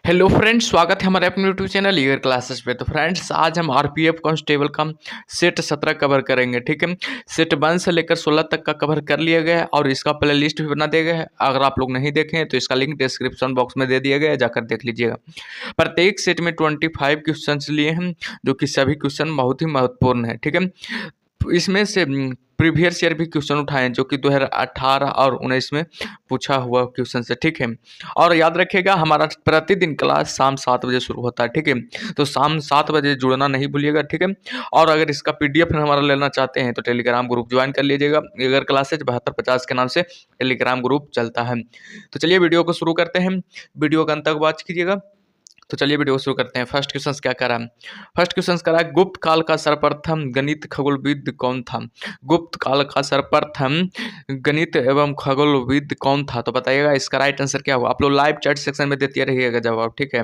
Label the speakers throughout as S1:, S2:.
S1: Hello friends, स्वागत है हमारे अपने यूट्यूब चैनल ईयर क्लासेस पे। तो फ्रेंड्स, आज हम आरपीएफ कांस्टेबल का सेट 17 कवर करेंगे। ठीक है, सेट 1 से लेकर 16 तक का कवर कर लिया गया है और इसका प्ले लिस्ट भी बना दिया गया है। अगर आप लोग नहीं देखे हैं तो इसका लिंक डिस्क्रिप्शन बॉक्स में दे दिया गया है, जाकर देख लीजिएगा। प्रत्येक सेट में 25 क्वेश्चन लिए हैं, जो कि सभी क्वेश्चन बहुत ही महत्वपूर्ण है। ठीक है, इसमें से प्रीवियस ईयर भी क्वेश्चन उठाए जो कि 2018 और 19 में पूछा हुआ क्वेश्चन से। ठीक है, और याद रखिएगा हमारा प्रतिदिन क्लास शाम 7 बजे शुरू होता है। ठीक है, तो शाम 7 बजे जुड़ना नहीं भूलिएगा। ठीक है, और अगर इसका पीडीएफ हमारा लेना चाहते हैं तो टेलीग्राम ग्रुप ज्वाइन कर लीजिएगा। अगर क्लासेज 7250 के नाम से टेलीग्राम ग्रुप चलता है। तो चलिए वीडियो को शुरू करते हैं, वीडियो का अंत तक वॉच कीजिएगा। तो चलिए वीडियो शुरू करते हैं। फर्स्ट क्वेश्चन क्या करा है? फर्स्ट क्वेश्चन करा है, गुप्त काल का सर्वप्रथम गणित खगोलविद कौन था? गुप्त काल का सर्वप्रथम गणित एवं खगोलविद कौन था? तो बताइएगा इसका राइट आंसर क्या होगा। आप लोग लाइव चैट सेक्शन में देते रहिएगा जवाब। ठीक है,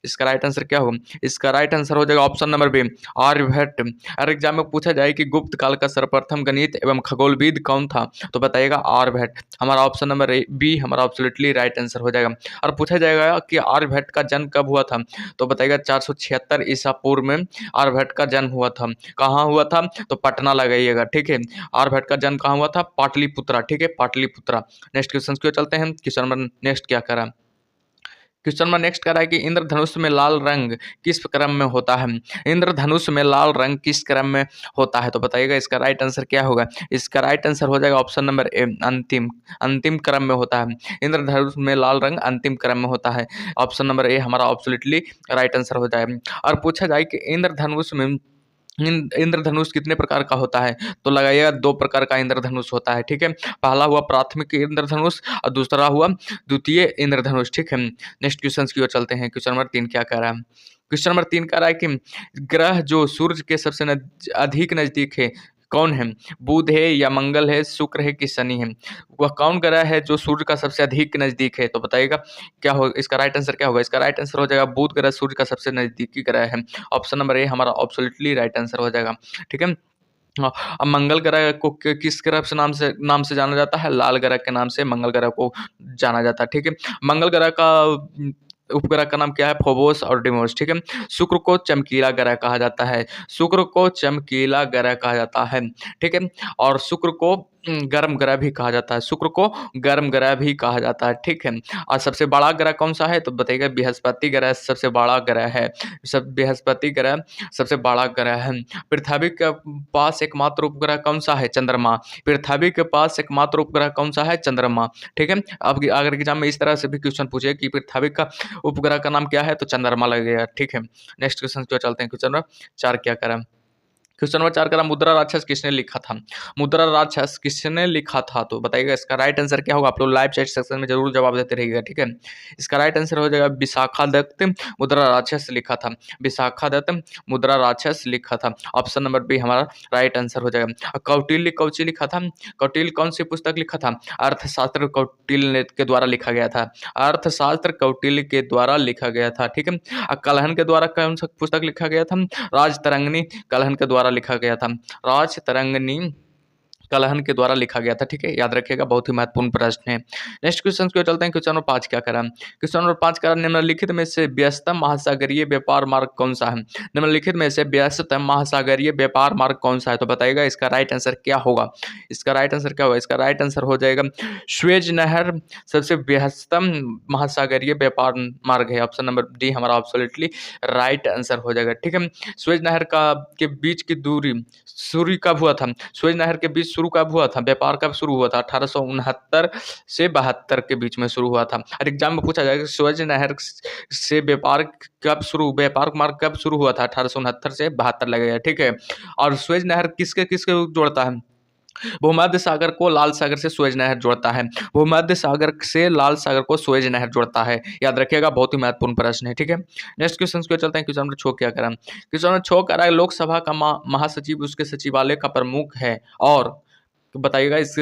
S1: इसका राइट आंसर क्या होगा? इसका राइट आंसर हो जाएगा ऑप्शन नंबर बी, आर्यभट्ट। अगर एग्जाम में पूछा जाए कि गुप्त काल का सर्वप्रथम गणित एवं खगोलविद कौन था, तो बताइएगा आर्यभट्ट। हमारा ऑप्शन नंबर बी हमारा एब्सोल्युटली राइट आंसर हो जाएगा। और पूछा जाएगा कि आर्यभट्ट का जन्म कब हुआ था, तो बताइएगा 476 ईसा पूर्व में आर्यभट्ट का जन्म हुआ था। कहाँ हुआ था? तो पटना लगाइएगा। ठीक है, आर्यभट्ट का जन्म कहाँ हुआ था? पाटलिपुत्रा। ठीक है, पाटलिपुत्रा। नेक्स्ट क्वेश्चन क्यों चलते हैं। क्वेश्चन नंबर नेक्स्ट क्या करा? क्वेश्चन में नेक्स्ट करा है कि इंद्रधनुष में लाल रंग किस क्रम में होता है? इंद्रधनुष में लाल रंग किस क्रम में होता है? तो बताइएगा इसका राइट आंसर क्या होगा। इसका राइट आंसर हो जाएगा ऑप्शन नंबर ए, अंतिम। अंतिम क्रम में होता है। इंद्रधनुष में लाल रंग अंतिम क्रम में होता है। ऑप्शन नंबर ए हमारा एब्सोल्युटली राइट आंसर हो जाएगा। और पूछा जाए कि इंद्रधनुष में इंद्रधनुष कितने प्रकार का होता है, तो लगाइएगा 2 प्रकार का इंद्रधनुष होता है। ठीक है, पहला हुआ प्राथमिक इंद्रधनुष और दूसरा हुआ द्वितीय इंद्रधनुष। ठीक है, नेक्स्ट क्वेश्चन की ओर चलते हैं। क्वेश्चन नंबर 3 क्या कह रहा है? क्वेश्चन नंबर 3 कह रहा है कि ग्रह जो सूर्य के सबसे अधिक नजदीक है कौन है? बुध है या मंगल है, शुक्र है कि शनि है? वह कौन ग्रह है जो सूर्य का सबसे अधिक नजदीक है? तो बताइएगा क्या हो, इसका राइट आंसर क्या होगा। इसका राइट आंसर हो जाएगा बुध ग्रह सूर्य का सबसे नजदीकी ग्रह है। ऑप्शन नंबर ए हमारा एब्सोल्युटली राइट आंसर हो जाएगा। ठीक है, हाँ, अब मंगल ग्रह को किस ग्रह से नाम से जाना जाता है? लाल ग्रह के नाम से मंगल ग्रह को जाना जाता है। ठीक है, मंगल ग्रह का उपग्रह का नाम क्या है? फोबोस और डिमोस। ठीक है, शुक्र को चमकीला ग्रह कहा जाता है। शुक्र को चमकीला ग्रह कहा जाता है। ठीक है, और शुक्र को गर्म ग्रह भी कहा जाता है। शुक्र को गर्म ग्रह भी कहा जाता है। ठीक है, और सबसे बड़ा ग्रह कौन सा है? तो बताइएगा बृहस्पति ग्रह सबसे बड़ा ग्रह है। बृहस्पति ग्रह सबसे बड़ा ग्रह है। पृथ्वी के पास एकमात्र उपग्रह कौन सा है? चंद्रमा। पृथ्वी के पास एकमात्र उपग्रह कौन सा है? चंद्रमा। ठीक है, अब अगर एग्जाम में इस तरह से भी क्वेश्चन पूछे कि पृथ्वी का उपग्रह का नाम क्या है, तो चंद्रमा लगेगा। ठीक है, नेक्स्ट क्वेश्चन की ओर चलते हैं। क्वेश्चन नंबर 4 क्या करा? क्वेश्चन नंबर 4 करा, मुद्रा राक्षस किसने लिखा था? मुद्रा राक्षस किसने लिखा था? तो बताइएगा इसका राइट आंसर क्या होगा। आप लोग लाइव चैट सेक्शन में जरूर जवाब देते रहिएगा। ठीक है, इसका राइट आंसर हो जाएगा विशाखा दत्त मुद्रा राक्षस लिखा था। विशाखा दत्त मुद्रा राक्षस लिखा था। ऑप्शन नंबर बी हमारा राइट आंसर हो जाएगा। कौटिल्य कौची लिखा था? कौटिल्य कौन सी पुस्तक लिखा था? अर्थशास्त्र कौटिल्य के द्वारा लिखा गया था। अर्थशास्त्र कौटिल्य के द्वारा लिखा गया था। ठीक है, कलहन के द्वारा कौन सा पुस्तक लिखा गया था? राजतरंगिणी कलहन के द्वारा लिखा गया था। राजतरंगिणी कलहन के द्वारा लिखा गया था। ठीक है, याद रखिएगा, बहुत ही महत्वपूर्ण प्रश्न है। नेक्स्ट क्वेश्चन की ओर चलते हैं। क्वेश्चन नंबर 5 क्या करा? क्वेश्चन नंबर 5 करा, निम्नलिखित में से व्यस्तम महासागरीय व्यापार मार्ग कौन सा है? निम्नलिखित में से व्यस्तम महासागरीय व्यापार मार्ग कौन सा है? तो बताइएगा इसका राइट आंसर क्या होगा। इसका राइट आंसर क्या होगा? इसका राइट आंसर हो जाएगा स्वेज नहर सबसे व्यस्तम महासागरीय व्यापार मार्ग है। ऑप्शन नंबर डी हमारा एब्सोल्युटली राइट आंसर हो जाएगा। ठीक है, स्वेज नहर का के बीच की दूरी शुरू कब हुआ था? स्वेज नहर के बीच शुरू कब हुआ था? व्यापार कब शुरू हुआ था? 1869 से 72 के बीच में शुरू हुआ था। और एग्जाम में पूछा जाएगा स्वेज नहर से व्यापार मार्ग कब शुरू हुआ था? 1869 से 72 लगेगा। ठीक है, और स्वेज नहर किसके किसके जोड़ता है? भूमध्य सागर को लाल सागर से स्वेज नहर जोड़ता है। भूमध्य सागर से लाल सागर को स्वेज नहर जोड़ता है। याद रखिएगा, बहुत ही महत्वपूर्ण प्रश्न है। ठीक है, नेक्स्ट क्वेश्चन को चलते हैं। क्वेश्चन नंबर 6 क्या करा? क्वेश्चन नंबर 6 करा है, लोकसभा का महासचिव उसके सचिवालय का प्रमुख है और बताइएगा इस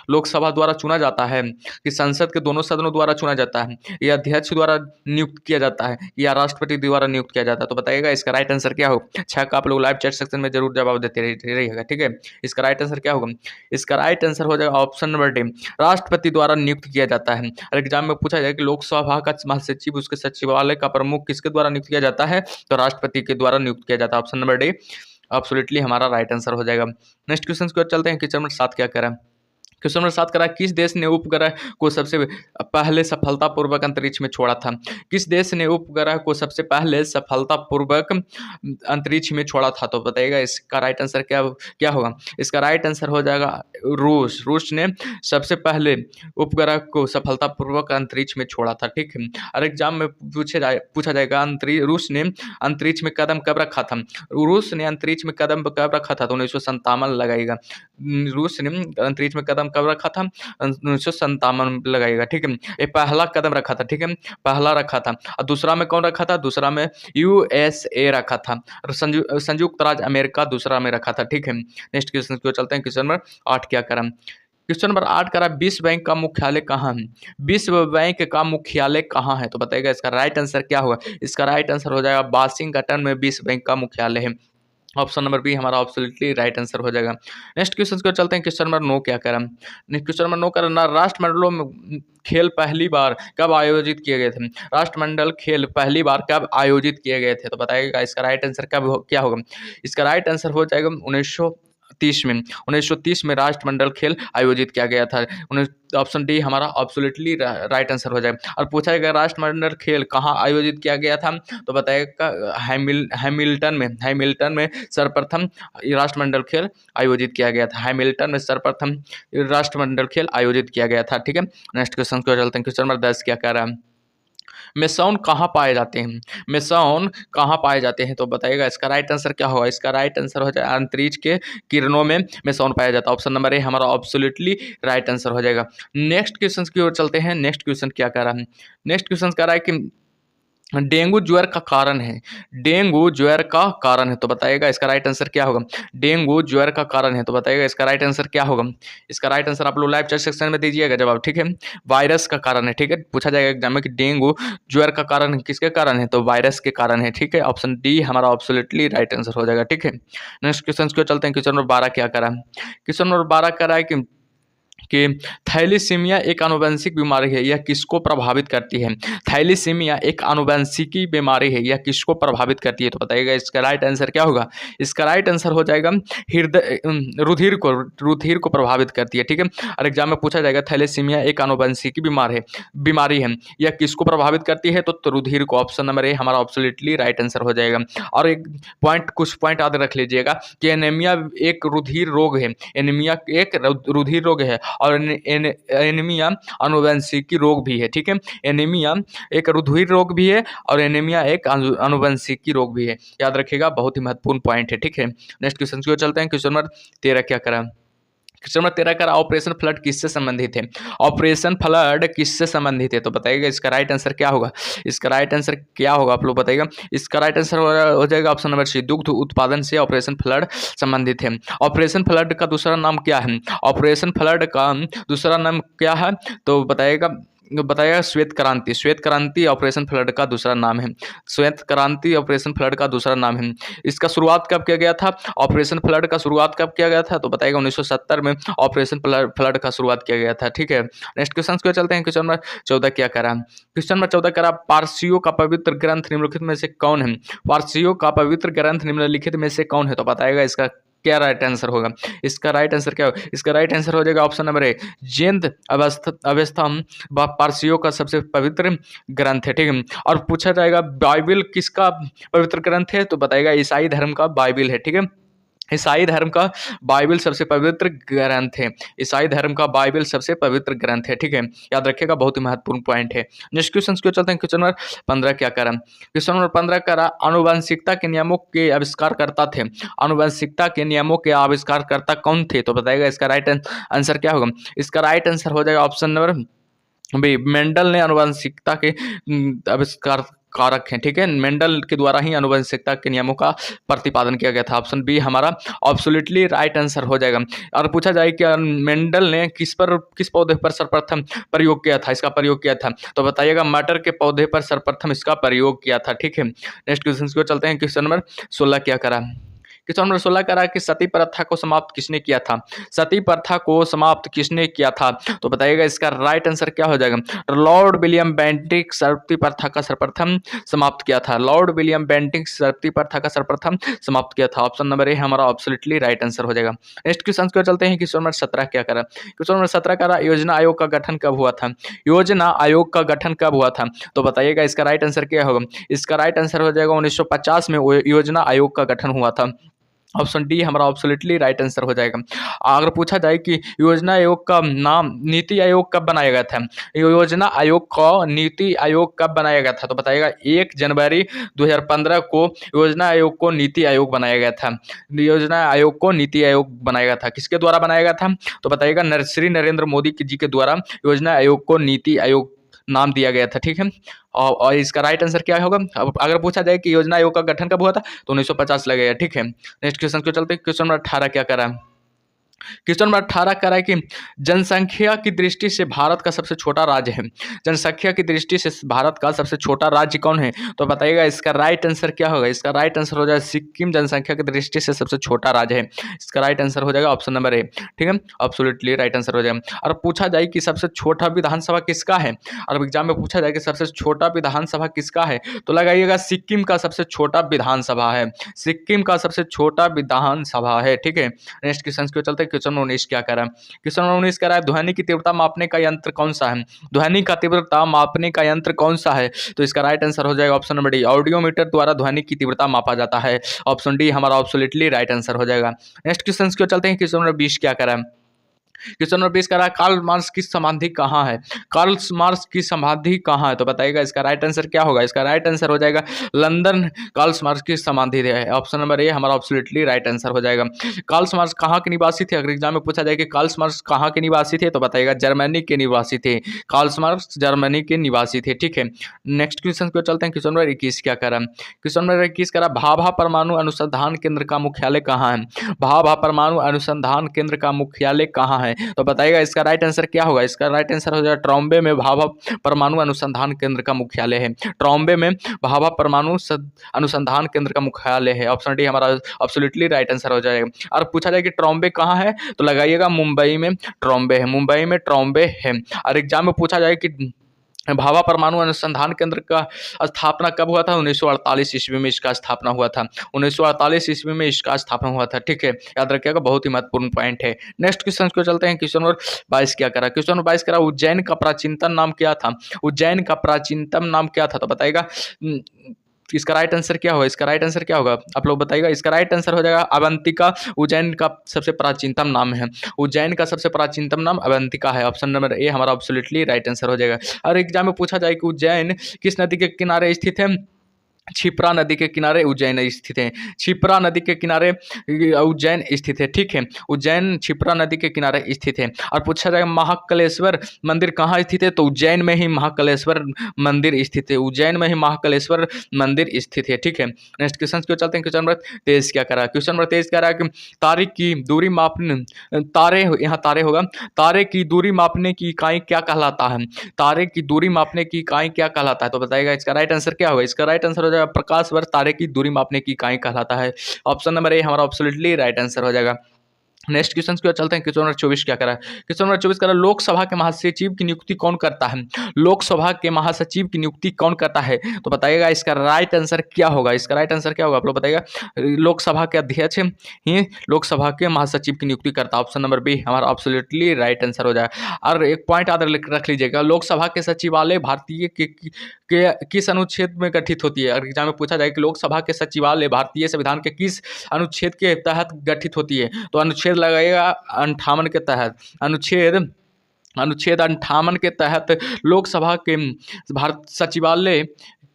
S1: लोकसभा द्वारा चुना जाता है कि संसद के दोनों सदनों द्वारा चुना जाता है, या अध्यक्ष द्वारा नियुक्त किया जाता है, या राष्ट्रपति द्वारा नियुक्त किया जाता है? तो बताइएगा इसका राइट आंसर क्या होगा? 6 का आप लोग लाइव चैट सेक्शन में जरूर जवाब देते रहिएगा, ठीक है। इसका राइट आंसर क्या होगा? इसका राइट आंसर हो जाएगा ऑप्शन नंबर डी, राष्ट्रपति द्वारा नियुक्त किया जाता है। और एग्जाम में पूछा जाए कि लोकसभा का महासचिव, उसके सचिवालय का प्रमुख किसके द्वारा नियुक्त किया जाता है? तो राष्ट्रपति के द्वारा नियुक्त किया जाता है। ऑप्शन नंबर डी एब्सोल्युटली हमारा राइट आंसर हो जाएगा। नेक्स्ट क्वेश्चन की ओर चलते हैं। क्वेश्चन नंबर 7 क्या कह रहा है? क्वेश्चन नंबर 7 करा, किस देश ने उपग्रह को सबसे पहले सफलतापूर्वक अंतरिक्ष में छोड़ा था? किस देश ने उपग्रह को सबसे पहले सफलतापूर्वक अंतरिक्ष में छोड़ा था? तो बताइएगा इसका राइट आंसर क्या क्या होगा? इसका राइट आंसर हो जाएगा रूस। रूस ने सबसे पहले उपग्रह को सफलतापूर्वक अंतरिक्ष में छोड़ा था, ठीक है। और एग्जाम में पूछा जाएगा रूस ने अंतरिक्ष में कदम कब रखा था? रूस ने अंतरिक्ष में कदम कब रखा था? तो 1957 लगाएगा। रूस ने अंतरिक्ष में कदम कब रखा था? 1957 लगाएगा, ठीक है। ये पहला कदम रखा था, ठीक है, पहला रखा था। और दूसरा में कौन रखा था? दूसरा में यूएसए रखा था, और संयुक्त राज्य अमेरिका दूसरा में रखा था, ठीक है। नेक्स्ट क्वेश्चन को चलते हैं। क्वेश्चन नंबर 8 क्या करा? क्वेश्चन नंबर 8 करा, विश्व बैंक का मुख्यालय कहाँ है? विश्व बैंक का मुख्यालय कहाँ है? तो बताइएगा इसका राइट आंसर क्या होगा? इसका राइट आंसर हो जाएगा वाशिंगटन में विश्व बैंक का मुख्यालय है। ऑप्शन नंबर बी हमारा एब्सोल्युटली राइट आंसर हो जाएगा। नेक्स्ट क्वेश्चन को चलते हैं। क्वेश्चन नंबर 9 क्या कह रहा है? नेक्स्ट क्वेश्चन नंबर 9 कह रहा है, राष्ट्रमंडलों में खेल पहली बार कब आयोजित किए गए थे? राष्ट्रमंडल खेल पहली बार कब आयोजित किए गए थे? तो बताइएगा इसका राइट आंसर क्या होगा? इसका राइट आंसर हो जाएगा 1930 में राष्ट्रमंडल खेल आयोजित किया गया था। ऑप्शन डी हमारा एब्सोल्युटली राइट आंसर हो जाएगा। और पूछा जाएगा राष्ट्रमंडल खेल कहाँ आयोजित किया गया था? तो बताइएगा हैमिल्टन में सर्वप्रथम राष्ट्रमंडल खेल आयोजित किया गया था। हैमिल्टन में सर्वप्रथम राष्ट्रमंडल खेल आयोजित किया गया था, ठीक है। नेक्स्ट क्वेश्चन को चलते हैं। क्वेश्चन नंबर 10 क्या कह रहा है? मेसॉन कहाँ पाए जाते हैं? मेसॉन कहाँ पाए जाते हैं? तो बताइएगा इसका राइट आंसर क्या होगा? इसका राइट आंसर हो जाएगा अंतरिक्ष के किरणों में मेसॉन पाया जाता है। ऑप्शन नंबर ए हमारा एब्सोल्युटली राइट आंसर हो जाएगा। नेक्स्ट क्वेश्चन की ओर चलते हैं। नेक्स्ट क्वेश्चन क्या कह रहा है? नेक्स्ट क्वेश्चन कह रहा है कि डेंगू ज्वर का कारण है। डेंगू ज्वर का कारण है, तो बताइएगा इसका राइट आंसर क्या होगा? डेंगू ज्वर का कारण है, तो बताइएगा इसका राइट आंसर क्या होगा? इसका राइट आंसर आप लोग लाइव चैट सेक्शन में दीजिएगा जवाब, ठीक है। वायरस का कारण है, ठीक है। पूछा जाएगा एग्जाम में कि डेंगू ज्वर का कारण किसके कारण है? तो वायरस के कारण है, ठीक है। ऑप्शन डी हमारा एब्सोल्युटली राइट आंसर हो जाएगा, ठीक है। नेक्स्ट क्वेश्चन को चलते हैं। क्वेश्चन नंबर 12 क्या करा है? क्वेश्चन नंबर 12 करा है कि थैलीसीमिया एक आनुवंशिक बीमारी है, यह किसको प्रभावित करती है? थैलीसीमिया एक आनुवंशिकी बीमारी है, यह किसको प्रभावित करती है? तो बताइएगा इसका राइट आंसर क्या होगा? इसका राइट आंसर हो जाएगा रुधिर को प्रभावित करती है, ठीक है। और एग्जाम में पूछा जाएगा थैलीसीमिया एक आनुवंशिकी बीमारी है, यह किसको प्रभावित करती है? तो रुधिर को। ऑप्शन नंबर ए हमारा एब्सोल्युटली राइट आंसर हो जाएगा। और कुछ पॉइंट याद रख लीजिएगा कि एनीमिया एक रुधिर रोग है, एनीमिया एक रुधिर रोग है, और एनीमिया आनुवंशिकी रोग भी है, ठीक है। एनीमिया एक रुधिर रोग भी है और एनीमिया एक आनुवंशिकी रोग भी है, याद रखिएगा, बहुत ही महत्वपूर्ण पॉइंट है, ठीक है। नेक्स्ट क्वेश्चन की ओर चलते हैं। क्वेश्चन नंबर 13 क्या करा? क्वेश्चन नंबर 13 का ऑपरेशन फ्लड किससे संबंधित है? ऑपरेशन फ्लड किससे संबंधित है? तो बताइएगा इसका राइट आंसर क्या होगा? इसका राइट आंसर क्या होगा आप लोग बताइएगा? इसका राइट आंसर हो जाएगा ऑप्शन नंबर सी, दुग्ध उत्पादन से ऑपरेशन फ्लड संबंधित है। ऑपरेशन फ्लड का दूसरा नाम क्या है? ऑपरेशन फ्लड का दूसरा नाम क्या है? तो बताइएगा श्वेत क्रांति। श्वेत क्रांति ऑपरेशन फ्लड का दूसरा नाम है। श्वेत क्रांति ऑपरेशन फ्लड का दूसरा नाम है। इसका शुरुआत कब किया गया था? ऑपरेशन फ्लड का शुरुआत कब किया गया था? तो बताइएगा 1970 में ऑपरेशन फ्लड का शुरुआत किया गया था, ठीक है। नेक्स्ट क्वेश्चन को चलते हैं। क्वेश्चन नंबर 14 क्या करा? क्वेश्चन नंबर 14 करा, पारसियों का पवित्र ग्रंथ निम्नलिखित में से कौन है? पारसियों का पवित्र ग्रंथ निम्नलिखित में से कौन है? तो बताइएगा इसका क्या राइट आंसर होगा? इसका राइट आंसर क्या होगा? इसका राइट आंसर हो जाएगा ऑप्शन नंबर ए, जिंद अवस्था पारसियों का सबसे पवित्र ग्रंथ है, ठीक है। और पूछा जाएगा बाइबिल किसका पवित्र ग्रंथ है? तो बताएगा ईसाई धर्म का बाइबिल है, ठीक है। ईसाई धर्म का बाइबिल सबसे पवित्र ग्रंथ है। ईसाई धर्म का बाइबिल सबसे पवित्र ग्रंथ है, ठीक है, याद रखिएगा, बहुत ही महत्वपूर्ण पॉइंट है। नेक्स्ट क्वेश्चन को चलते हैं। क्वेश्चन नंबर 15 क्या करा? क्वेश्चन नंबर 15 करा, आनुवंशिकता के नियमों के आविष्कारकर्ता थे। आनुवंशिकता के नियमों के आविष्कारकर्ता कौन थे? तो बताइएगा इसका राइट आंसर क्या होगा? इसका राइट आंसर हो जाएगा ऑप्शन नंबर भी मेंडल ने आनुवंशिकता के आविष्कार कारक हैं, ठीक है। मेंडल के द्वारा ही आनुवंशिकता के नियमों का प्रतिपादन किया गया था। ऑप्शन बी हमारा ऑब्सोल्युटली राइट आंसर हो जाएगा। और पूछा जाए कि मेंडल ने किस पौधे पर सर्वप्रथम प्रयोग किया था, इसका प्रयोग किया था, तो बताइएगा मटर के पौधे पर सर्वप्रथम इसका प्रयोग किया था, ठीक है। नेक्स्ट क्वेश्चन को चलते हैं। क्वेश्चन नंबर 16 क्या करा, क्वेश्चन नंबर 16 कह रहा है कि सती प्रथा को समाप्त किसने किया था, सती प्रथा को समाप्त किसने किया था, तो बताइएगा इसका राइट आंसर क्या हो जाएगा। लॉर्ड विलियम बेंटिक सती प्रथा का सर्वप्रथम समाप्त किया था। लॉर्ड विलियम बेंटिक सती प्रथा का सर्वप्रथम समाप्त किया था। ऑप्शन नंबर ए हमारा एब्सोल्युटली राइट आंसर हो जाएगा। नेक्स्ट क्वेश्चन को चलते हैं। क्वेश्चन नंबर 17 क्या करा, क्वेश्चन नंबर 17 कह रहा योजना आयोग का गठन कब हुआ था, योजना आयोग का गठन कब हुआ था, तो बताइएगा इसका राइट आंसर क्या होगा। इसका राइट आंसर हो जाएगा 1950 में योजना आयोग का गठन हुआ था। ऑप्शन डी हमारा एब्सोल्युटली राइट आंसर हो जाएगा। अगर पूछा जाए कि योजना आयोग का नाम नीति आयोग कब बनाया गया था, योजना आयोग को नीति आयोग कब बनाया गया था, तो बताइएगा 1 जनवरी 2015 को योजना आयोग को नीति आयोग बनाया गया था। योजना आयोग को नीति आयोग बनाया गया था, किसके द्वारा बनाया गया था, तो बताइएगा श्री नरेंद्र मोदी जी के द्वारा योजना आयोग को नीति आयोग नाम दिया गया था, ठीक है। और इसका राइट आंसर क्या होगा। अब अगर पूछा जाए कि योजना आयोग का गठन कब हुआ था, तो 1950 लगेगा, ठीक है। नेक्स्ट क्वेश्चन को चलते हैं। क्वेश्चन नंबर 18 क्या कर रहा है, क्वेश्चन नंबर 18 कह रहा है कि जनसंख्या की दृष्टि से भारत का सबसे छोटा राज्य है, जनसंख्या की दृष्टि से भारत का सबसे छोटा राज्य कौन है, तो बताइएगा इसका राइट आंसर क्या होगा। इसका राइट आंसर हो जाएगा सिक्किम जनसंख्या की दृष्टि से सबसे छोटा राज्य है। इसका राइट आंसर हो जाएगा ऑप्शन नंबर ए, ठीक है, एब्सोल्युटली राइट आंसर हो जाएगा। और पूछा जाए कि सबसे छोटा विधानसभा किसका है, और एग्जाम में पूछा जाए कि सबसे छोटा विधानसभा किसका है, तो लगाइएगा सिक्किम का सबसे छोटा विधानसभा है, सिक्किम का सबसे छोटा विधानसभा है, ठीक है। नेक्स्ट क्वेश्चन को चलते हैं। क्वेश्चन 19 क्या कर रहा है, क्वेश्चन 19 कह रहा है ध्वनि की तीव्रता मापने का यंत्र कौन सा है, ध्वनि का तीव्रता मापने का यंत्र कौन सा है, तो इसका राइट आंसर हो जाएगा ऑप्शन नंबर डी, ऑडियोमीटर द्वारा ध्वनि की तीव्रता मापा जाता है। ऑप्शन डी हमारा एब्सोल्युटली राइट आंसर हो जाएगा। नेक्स्ट क्वेश्चन को चलते हैं। क्वेश्चन नंबर 20 क्या कर रहा है, क्वेश्चन नंबर 20 कह रहा है कार्ल मार्क्स की समाधि कहाँ है, कार्ल मार्क्स की समाधि कहाँ है, तो बताइएगा इसका राइट आंसर क्या होगा। इसका राइट आंसर हो जाएगा लंदन कार्ल मार्क्स की समाधि है। ऑप्शन नंबर ए हमारा एब्सोल्युटली राइट आंसर हो जाएगा। कार्ल मार्क्स कहाँ के निवासी थे, अगर एग्जाम में पूछा जाए कि कार्ल मार्क्स कहाँ के निवासी थे, तो बताइएगा जर्मनी के निवासी थे, कार्ल मार्क्स जर्मनी के निवासी थे, ठीक है। नेक्स्ट क्वेश्चन को चलते हैं। क्वेश्चन नंबर 21 क्या कर रहा है, क्वेश्चन नंबर 21 कह रहा भाभा परमाणु अनुसंधान केंद्र का मुख्यालय कहाँ है, भाभा परमाणु अनुसंधान केंद्र का मुख्यालय कहाँ है, तो बताइएगा इसका राइट आंसर क्या होगा। इसका राइट आंसर हो जाएगा ट्रॉम्बे में भाभा परमाणु अनुसंधान केंद्र का मुख्यालय है, ट्रॉम्बे में भाभा परमाणु अनुसंधान केंद्र का मुख्यालय है। ऑप्शन डी हमारा एब्सोल्युटली राइट आंसर हो जाएगा। और पूछा जाए कि ट्रॉम्बे कहाँ है, तो लगाइएगा मुंबई में ट्रॉम्बे है, मुंबई में ट्रॉम्बे है। और एग्जाम में पूछा जाए कि भाभा परमाणु अनुसंधान केंद्र का स्थापना कब हुआ था, 1948 ईस्वी में इसका स्थापना हुआ था, 1948 ईस्वी में इसका स्थापना हुआ था, ठीक है। याद रखिएगा, बहुत ही महत्वपूर्ण पॉइंट है। नेक्स्ट क्वेश्चन को चलते हैं। क्वेश्चन नंबर 22 क्या करा, क्वेश्चन नंबर 22 करा उज्जैन का प्राचीनतम नाम क्या था, उज्जैन का प्राचीनतम नाम क्या था, तो बताइएगा इसका राइट आंसर क्या होगा। इसका राइट आंसर क्या होगा, आप लोग बताइएगा। इसका राइट आंसर हो जाएगा अवंतिका, उज्जैन का सबसे प्राचीनतम नाम है, उज्जैन का सबसे प्राचीनतम नाम अवंतिका है। ऑप्शन नंबर ए हमारा एब्सोल्युटली राइट आंसर हो जाएगा। और एग्जाम में पूछा जाए कि उज्जैन किस नदी के किनारे स्थित है, क्षिप्रा नदी के किनारे उज्जैन स्थित है, क्षिप्रा नदी के किनारे उज्जैन स्थित है, ठीक है। उज्जैन क्षिप्रा नदी के किनारे स्थित है। और पूछा जाएगा महाकालेश्वर मंदिर कहाँ स्थित है, तो उज्जैन में ही महाकालेश्वर मंदिर स्थित है, उज्जैन में ही महाकालेश्वर मंदिर स्थित है, ठीक है। नेक्स्ट क्वेश्चन को चलते हैं। क्वेश्चन नंबर 23 क्या करा, क्वेश्चन नंबर 23 कह रहा है कि तारे की दूरी मापने, तारे यहाँ तारे होगा, तारे की दूरी मापने की इकाई क्या कहलाता है, तारे की दूरी मापने की इकाई क्या कहलाता है, तो बताइएगा इसका राइट आंसर क्या होगा। इसका राइट आंसर हो जाएगा प्रकाश वर्ष तारे की दूरी मापने की इकाई कहलाता है। ऑप्शन नंबर ए हमारा एब्सोल्युटली राइट आंसर हो जाएगा। नेक्स्ट क्वेश्चन की ओर चलते हैं। क्वेश्चन नंबर 24 क्या करा है, क्वेश्चन नंबर 24 करा लोकसभा के महासचिव की नियुक्ति कौन करता है, लोकसभा के महासचिव की नियुक्ति कौन करता है, तो बताइएगा इसका राइट आंसर क्या होगा। इसका राइट आंसर क्या होगा, आप लोग बताइएगा। लोकसभा के अध्यक्ष ही लोकसभा के महासचिव की नियुक्ति करता है। ऑप्शन नंबर बी हमारा एब्सोल्युटली राइट आंसर हो जाएगा। और एक पॉइंट याद रख लीजिएगा, लोकसभा के सचिवालय भारतीय के किस अनुच्छेद में गठित होती है। अगर एग्जाम में पूछा जाए कि लोकसभा के सचिवालय भारतीय संविधान के किस अनुच्छेद के तहत गठित होती है, तो अनुच्छेद लगाइएगा 58 के तहत, अनुच्छेद 58 के तहत लोकसभा के भारत सचिवालय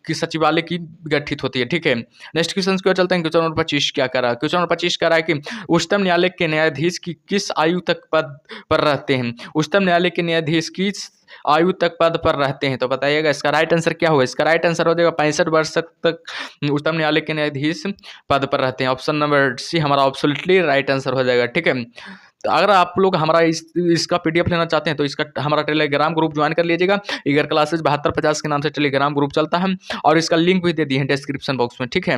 S1: की सचिवालय की गठित होती है, ठीक है। नेक्स्ट क्वेश्चन की ओर चलते हैं। क्वेश्चन नंबर 25 क्या कह रहा है? क्वेश्चन नंबर 25 कह रहा है कि उच्चतम न्यायालय के न्यायाधीश की किस आयु तक पद पर रहते हैं? उच्चतम न्यायालय के न्यायाधीश किस आयु तक पद पर रहते हैं? तो बताइएगा इसका राइट आंसर क्या होगा? इसका राइट आंसर हो जाएगा 65 वर्ष तक उच्चतम न्यायालय के न्यायाधीश पद पर रहते हैं। ऑप्शन नंबर सी हमारा ऑब्सोल्युटली राइट आंसर हो जाएगा, ठीक है। तो अगर आप लोग हमारा इसका पीडीएफ लेना चाहते हैं तो इसका हमारा टेलीग्राम ग्रुप ज्वाइन कर लीजिएगा। ईगर क्लासेस 7250 के नाम से टेलीग्राम ग्रुप चलता है और इसका लिंक भी दे दिए हैं डिस्क्रिप्शन बॉक्स में, ठीक है।